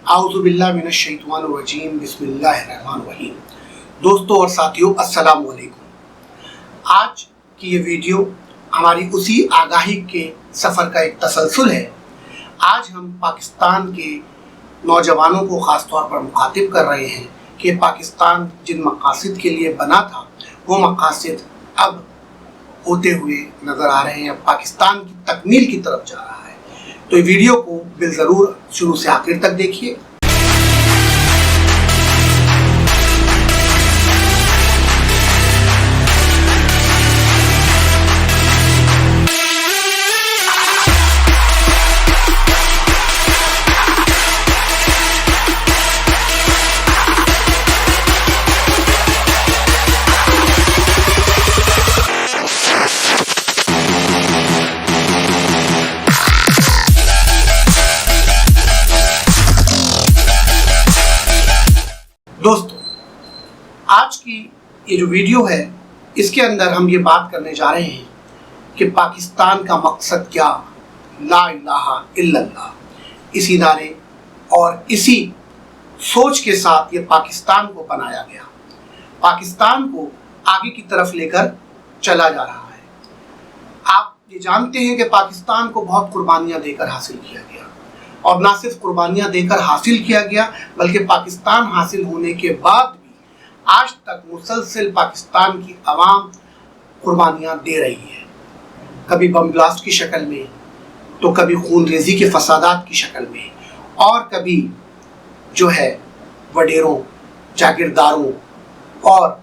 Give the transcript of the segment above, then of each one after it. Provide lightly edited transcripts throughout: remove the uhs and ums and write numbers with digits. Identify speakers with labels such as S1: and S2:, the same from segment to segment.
S1: आऊज़ुबिल्लाहि मिनश्शैतानिर्रजीम बिस्मिल्लाहिर्रहमानिर्रहीम। दोस्तों और साथियों, अस्सलाम वालेकुम। आज की ये वीडियो हमारी उसी आगाही के सफ़र का एक तसलसल है। आज हम पाकिस्तान के नौजवानों को ख़ास तौर पर मुखातिब कर रहे हैं कि पाकिस्तान जिन मकासद के लिए बना था वो मकासद अब होते हुए नज़र आ रहे हैं, अब पाकिस्तान की तकमील की तरफ जा रहा है। तो ये वीडियो को बिलज़रूर शुरू से आखिर तक देखिए। दोस्तों, आज की ये जो वीडियो है इसके अंदर हम ये बात करने जा रहे हैं कि पाकिस्तान का मकसद क्या, ला इलाहा इल्लल्लाह, इसी नारे और इसी सोच के साथ ये पाकिस्तान को बनाया गया, पाकिस्तान को आगे की तरफ लेकर चला जा रहा है। आप ये जानते हैं कि पाकिस्तान को बहुत कुर्बानियाँ देकर हासिल किया गया, और ना सिर्फ कुर्बानियाँ देकर हासिल किया गया बल्कि पाकिस्तान हासिल होने के बाद भी आज तक मुसलसल पाकिस्तान की आवाम कुर्बानियाँ दे रही है, कभी बम ब्लास्ट की शक्ल में, तो कभी खून रेजी के फसादात की शक्ल में, और कभी जो है वडेरों, जागीरदारों और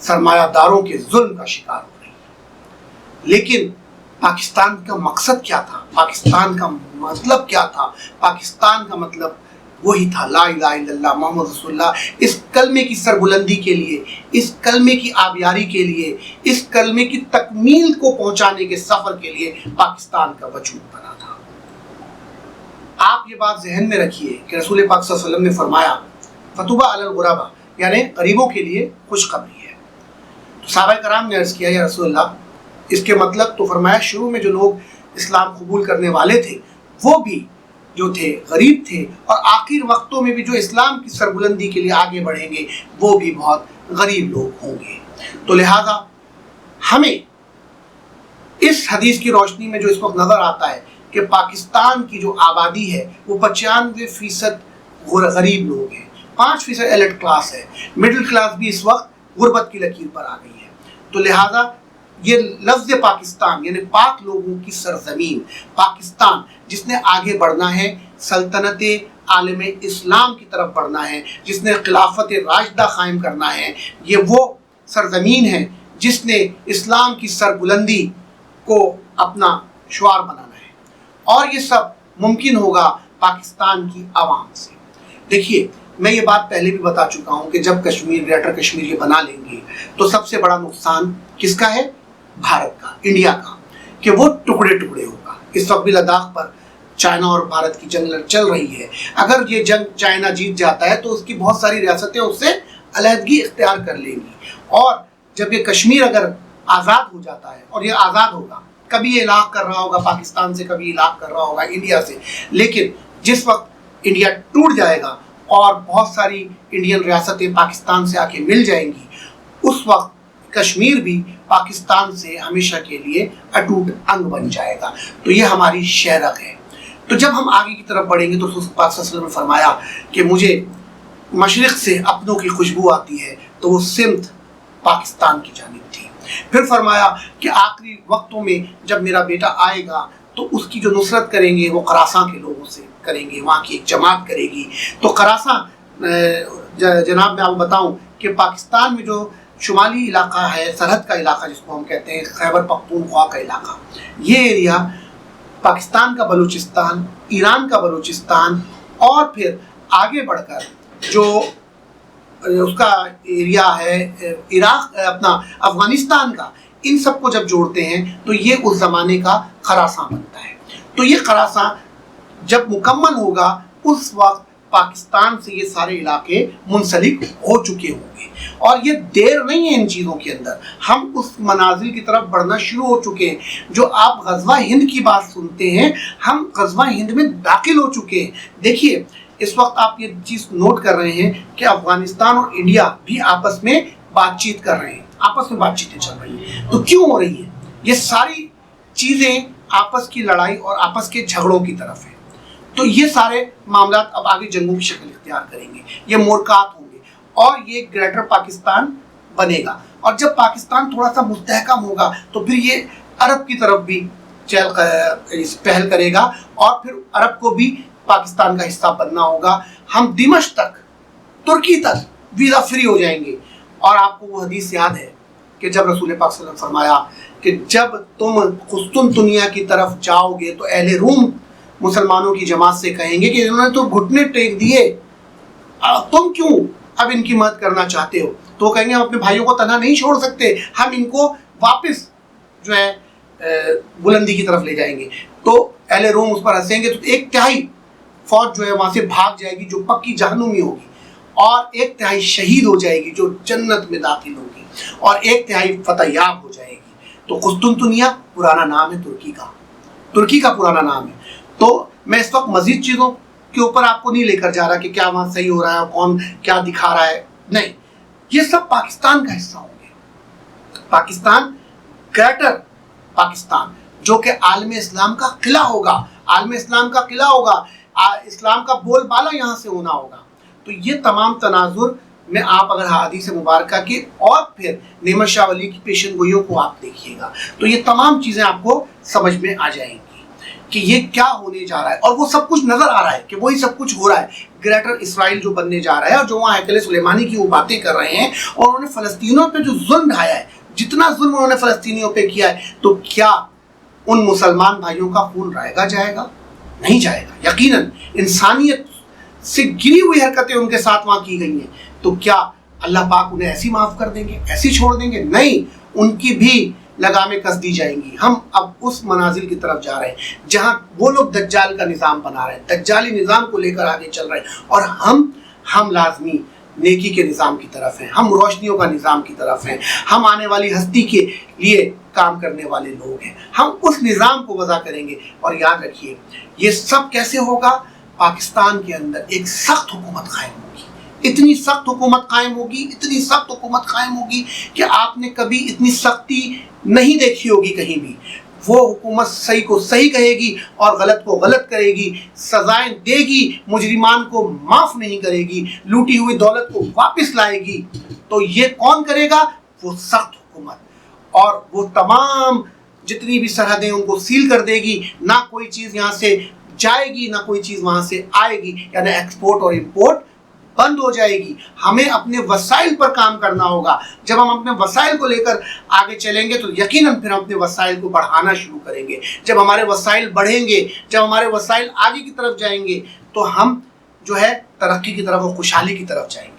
S1: सरमायादारों के जुल्म का शिकार हो रही है। लेकिन पाकिस्तान का मकसद क्या था, पाकिस्तान का मतलब क्या था? पाकिस्तान का मतलब वही था, ला इलाहा इल्लल्लाह मोहम्मद रसूलुल्लाह। इस कलमे की सरबुलंदी के लिए, इस कलमे की आबियारी के लिए, इस कलमे की तकमील को पहुंचाने के सफर के लिए पाकिस्तान का वजूद बना था। आप ये बात जहन में रखिए कि रसूल पाक सल्लल्लाहु अलैहि वसल्लम ने फरमाया, फतुबा अलल गुरबा, यानी गरीबों के लिए खुशखबरी है। तो सहाबा कराम ने अर्ज किया, या रसूलल्लाह, इसके मतलब? तो फरमाया, शुरू में जो लोग इस्लाम कबूल करने वाले थे वो भी जो थे गरीब थे, और आखिर वक्तों में भी जो इस्लाम की सरबुलंदी के लिए आगे बढ़ेंगे वो भी बहुत गरीब लोग होंगे। तो लिहाजा हमें इस हदीस की रोशनी में जो इस वक्त नज़र आता है कि पाकिस्तान की जो आबादी है वो 95% गरीब लोग हैं, 5% एलिट क्लास है, मिडिल क्लास भी इस वक्त गुर्बत की लकीर पर आ गई है। तो लिहाजा ये लफ्ज़ पाकिस्तान यानी पाक लोगों की सरजमीन, पाकिस्तान जिसने आगे बढ़ना है, सल्तनत आलम इस्लाम की तरफ बढ़ना है, जिसने खिलाफत राशिदा कायम करना है, ये वो सरजमीन है जिसने इस्लाम की सरबुलंदी को अपना शुआर बनाना है, और ये सब मुमकिन होगा पाकिस्तान की आवाम से। देखिए, मैं ये बात पहले भी बता चुका हूँ कि जब कश्मीर, ग्रेटर कश्मीर ये बना लेंगे तो सबसे बड़ा नुकसान किसका है? भारत का, इंडिया का, कि वो टुकड़े टुकड़े होगा। इस वक्त भी लद्दाख पर चाइना और भारत की जंग चल रही है। अगर ये जंग चाइना जीत जाता है तो उसकी बहुत सारी रियासतें उससे अलहदगी इख्तियार कर लेंगी, और जब ये कश्मीर अगर आज़ाद हो जाता है, और ये आज़ाद होगा, कभी ये इलाक़ कर रहा होगा पाकिस्तान से, कभी इलाक़ कर रहा होगा इंडिया से, लेकिन जिस वक्त इंडिया टूट जाएगा और बहुत सारी इंडियन रियासतें पाकिस्तान से आके मिल जाएंगी, उस वक्त कश्मीर भी पाकिस्तान से हमेशा के लिए अटूट अंग बन जाएगा। तो ये हमारी शहरक है। तो जब हम आगे की तरफ बढ़ेंगे तो रसूल पाक सल्लल्लाहु अलैहि वसल्लम ने फरमाया कि मुझे मशरिक़ से अपनों की खुशबू आती है, तो वो सिमत पाकिस्तान की जानिब थी। फिर फरमाया कि आखिरी वक्तों में जब मेरा बेटा आएगा तो उसकी जो नुसरत करेंगे वो करासा के लोगों से करेंगे, वहाँ की एक जमात करेगी। तो करासा जनाब, मैं आपको बताऊँ कि पाकिस्तान में जो शुमाली इलाका है, सरहद का इलाका जिसको हम कहते हैं, खैबर पख्तूनख्वा का इलाका, ये एरिया पाकिस्तान का बलूचिस्तान, ईरान का बलूचिस्तान, और फिर आगे बढ़कर जो उसका एरिया है इराक, अपना अफ़गानिस्तान का, इन सब को जब जोड़ते हैं तो ये उस ज़माने का खरासान बनता है। तो ये खरासान जब मुकम्मल होगा उस वक्त पाकिस्तान से ये सारे इलाके मुंसलिक हो चुके होंगे, और ये देर नहीं है इन चीज़ों के अंदर। हम उस मनाजिल की तरफ बढ़ना शुरू हो चुके हैं। जो आप गज़वा हिंद की बात सुनते हैं, हम गज़वा हिंद में दाखिल हो चुके हैं। देखिए, इस वक्त आप ये चीज नोट कर रहे हैं कि अफगानिस्तान और इंडिया भी आपस में बातचीत कर रहे हैं, आपस में बातचीतें चल रही हैं। तो क्यों हो रही है? ये सारी चीजें आपस की लड़ाई और आपस के झगड़ों की तरफ है। तो ये सारे मामला अब आगे जंगों की शक्ल इख्तियार करेंगे, ये मोरकात होंगे और ये ग्रेटर पाकिस्तान बनेगा। और जब पाकिस्तान थोड़ा सा मुस्तहकम होगा तो फिर ये अरब की तरफ भी पहल करेगा और फिर अरब को भी पाकिस्तान का हिस्सा बनना होगा। हम दिमश्क तक, तुर्की तक वीज़ा फ्री हो जाएंगे। और आपको वो हदीस याद है कि जब रसूल पाक सल्लल्लाहु अलैहि वसल्लम ने फरमाया कि जब तुम कुस्तुनतुनिया की तरफ जाओगे तो अहले रूम मुसलमानों की जमात से कहेंगे कि इन्होंने तो घुटने टेक दिए, तुम क्यों अब इनकी मदद करना चाहते हो? तो कहेंगे हम अपने भाइयों को तन्हा नहीं छोड़ सकते, हम इनको वापस जो है बुलंदी की तरफ ले जाएंगे। तो अहले रूम उस पर हंसेंगे तो एक तिहाई फौज जो है वहां से भाग जाएगी जो पक्की जहन्नुमी होगी, और एक तिहाई शहीद हो जाएगी जो जन्नत में दाखिल होगी, और एक तिहाई फतहयाब हो जाएगी। तो कुस्तुनतुनिया पुराना नाम है तुर्की का पुराना नाम है। तो मैं इस वक्त मजीद चीज़ों के ऊपर आपको नहीं लेकर जा रहा कि क्या वहाँ सही हो रहा है और कौन क्या दिखा रहा है, नहीं, ये सब पाकिस्तान का हिस्सा होंगे। पाकिस्तान, ग्रेटर पाकिस्तान, जो कि आलम इस्लाम का किला होगा, आलम इस्लाम का किला होगा, इस्लाम का बोलबाला यहाँ से होना होगा। तो ये तमाम तनाजुर में आप अगर हदीस मुबारका की और फिर नेमत शाह वली की पेशन गोइयों को आप देखिएगा तो ये तमाम चीज़ें आपको समझ में आ जाएंगी कि ये क्या होने जा रहा है। और वो सब कुछ नजर आ रहा है कि वही सब कुछ हो रहा है। ग्रेटर इसराइल जो बनने जा रहा है और जो वहाँ हैकल सुलेमानी की वो बातें कर रहे हैं और उन्होंने फ़लस्तीनियों पे जो जुल्म ढाया है, जितना जुल्म उन्होंने फ़लस्तीनियों पे किया है, तो क्या उन मुसलमान भाइयों का खून रायगा जाएगा? नहीं जाएगा। यकीनन इंसानियत से गिरी हुई हरकतें उनके साथ वहाँ की गई हैं, तो क्या अल्लाह पाक उन्हें ऐसी माफ़ कर देंगे, ऐसी छोड़ देंगे? नहीं, उनकी भी लगामें कस दी जाएंगी। हम अब उस मनाजिल की तरफ जा रहे हैं जहां वो लोग दज्जाल का निज़ाम बना रहे हैं, दज्जाली निज़ाम को लेकर आगे चल रहे हैं, और हम लाजमी नेकी के निज़ाम की तरफ हैं, हम रोशनियों का निज़ाम की तरफ हैं, हम आने वाली हस्ती के लिए काम करने वाले लोग हैं, हम उस निज़ाम को वज़ा करेंगे। और याद रखिए ये सब कैसे होगा? पाकिस्तान के अंदर एक सख्त हुकूमत कायम होगी, इतनी सख्त हुकूमत कायम होगी, इतनी सख्त हुकूमत कायम होगी कि आपने कभी इतनी सख्ती नहीं देखी होगी कहीं भी। वो हुकूमत सही को सही कहेगी और गलत को गलत करेगी, सजाएं देगी, मुजरिमान को माफ़ नहीं करेगी, लूटी हुई दौलत को वापस लाएगी। तो ये कौन करेगा? वो सख्त हुकूमत। और वो तमाम जितनी भी सरहदें उनको सील कर देगी, ना कोई चीज़ यहाँ से जाएगी ना कोई चीज़ वहाँ से आएगी, यानी एक्सपोर्ट और इम्पोर्ट बंद हो जाएगी। हमें अपने वसाइल पर काम करना होगा। जब हम अपने वसाइल को लेकर आगे चलेंगे तो यकीनन फिर हम अपने वसाइल को बढ़ाना शुरू करेंगे। जब हमारे वसाइल बढ़ेंगे, जब हमारे वसाइल आगे की तरफ जाएंगे, तो हम जो है तरक्की की तरफ और खुशहाली की तरफ जाएंगे,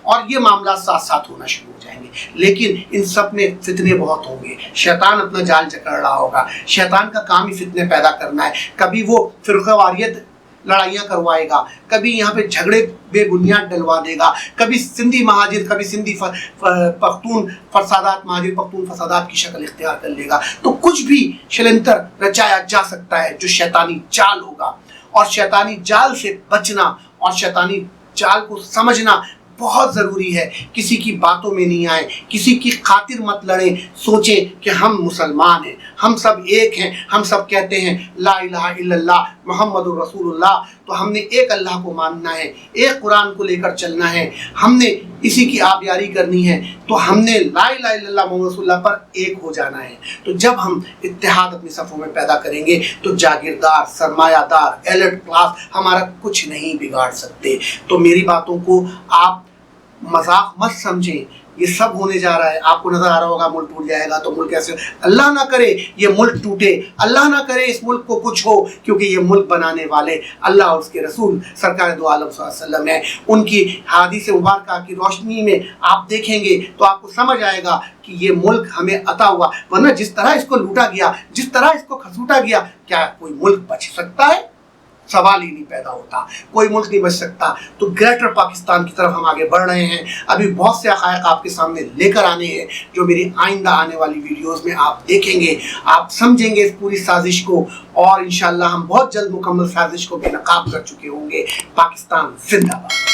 S1: और ये मामला साथ साथ होना शुरू हो जाएंगे। लेकिन इन सब में फितने बहुत होंगे, शैतान अपना जाल जकड़ रहा होगा। शैतान का काम ही फितने पैदा करना है। कभी वो फिरक़ावारियत लड़ाइयाँ करवाएगा, कभी यहाँ पे झगड़े बेबुनियाद डलवा देगा, कभी सिंधी महाजिर, कभी सिंधी पख्तून फसादात, महाजिर पख्तून फसादात की शक्ल इख्तियार कर लेगा। तो कुछ भी षड्यंत्र रचाया जा सकता है जो शैतानी जाल होगा। और शैतानी जाल से बचना और शैतानी जाल को समझना बहुत ज़रूरी है। किसी की बातों में नहीं आए, किसी की खातिर मत लड़ें। सोचें कि हम मुसलमान हैं, हम सब एक हैं, हम सब कहते हैं ला इलाहा इल्लल्लाह मुहम्मदुर रसूलुल्लाह। तो हमने एक अल्लाह को मानना है, एक कुरान को लेकर चलना है, हमने इसी की आबियारी करनी है। तो हमने ला इलाहा इल्लल्लाह मुहम्मदुर रसूलुल्लाह पर एक हो जाना है। तो जब हम इत्तेहाद अपनी सफ़ों में पैदा करेंगे तो जागीरदार, सरमायादार, एलिट क्लास हमारा कुछ नहीं बिगाड़ सकते। तो मेरी बातों को आप मजाक मत समझें, ये सब होने जा रहा है। आपको नजर आ रहा होगा मुल्क टूट जाएगा, तो मुल्क कैसे? अल्लाह ना करे ये मुल्क टूटे, अल्लाह ना करे इस मुल्क को कुछ हो, क्योंकि ये मुल्क बनाने वाले अल्लाह और उसके रसूल सरकार दो आलम सल्लल्लाहु अलैहि वसल्लम है। उनकी हदीस मुबारका की रोशनी में आप देखेंगे तो आपको समझ आएगा कि ये मुल्क हमें अता हुआ, वरना जिस तरह इसको लूटा गया, जिस तरह इसको खसूटा गया, क्या कोई मुल्क बच सकता है? सवाल ही नहीं पैदा होता, कोई मुल्क नहीं बच सकता। तो ग्रेटर पाकिस्तान की तरफ हम आगे बढ़ रहे हैं। अभी बहुत से हक़ाइक़ आपके सामने लेकर आने हैं जो मेरी आइंदा आने वाली वीडियोस में आप देखेंगे, आप समझेंगे इस पूरी साजिश को, और इंशाअल्लाह हम बहुत जल्द मुकम्मल साजिश को बेनकाब कर चुके होंगे। पाकिस्तान जिंदाबाद।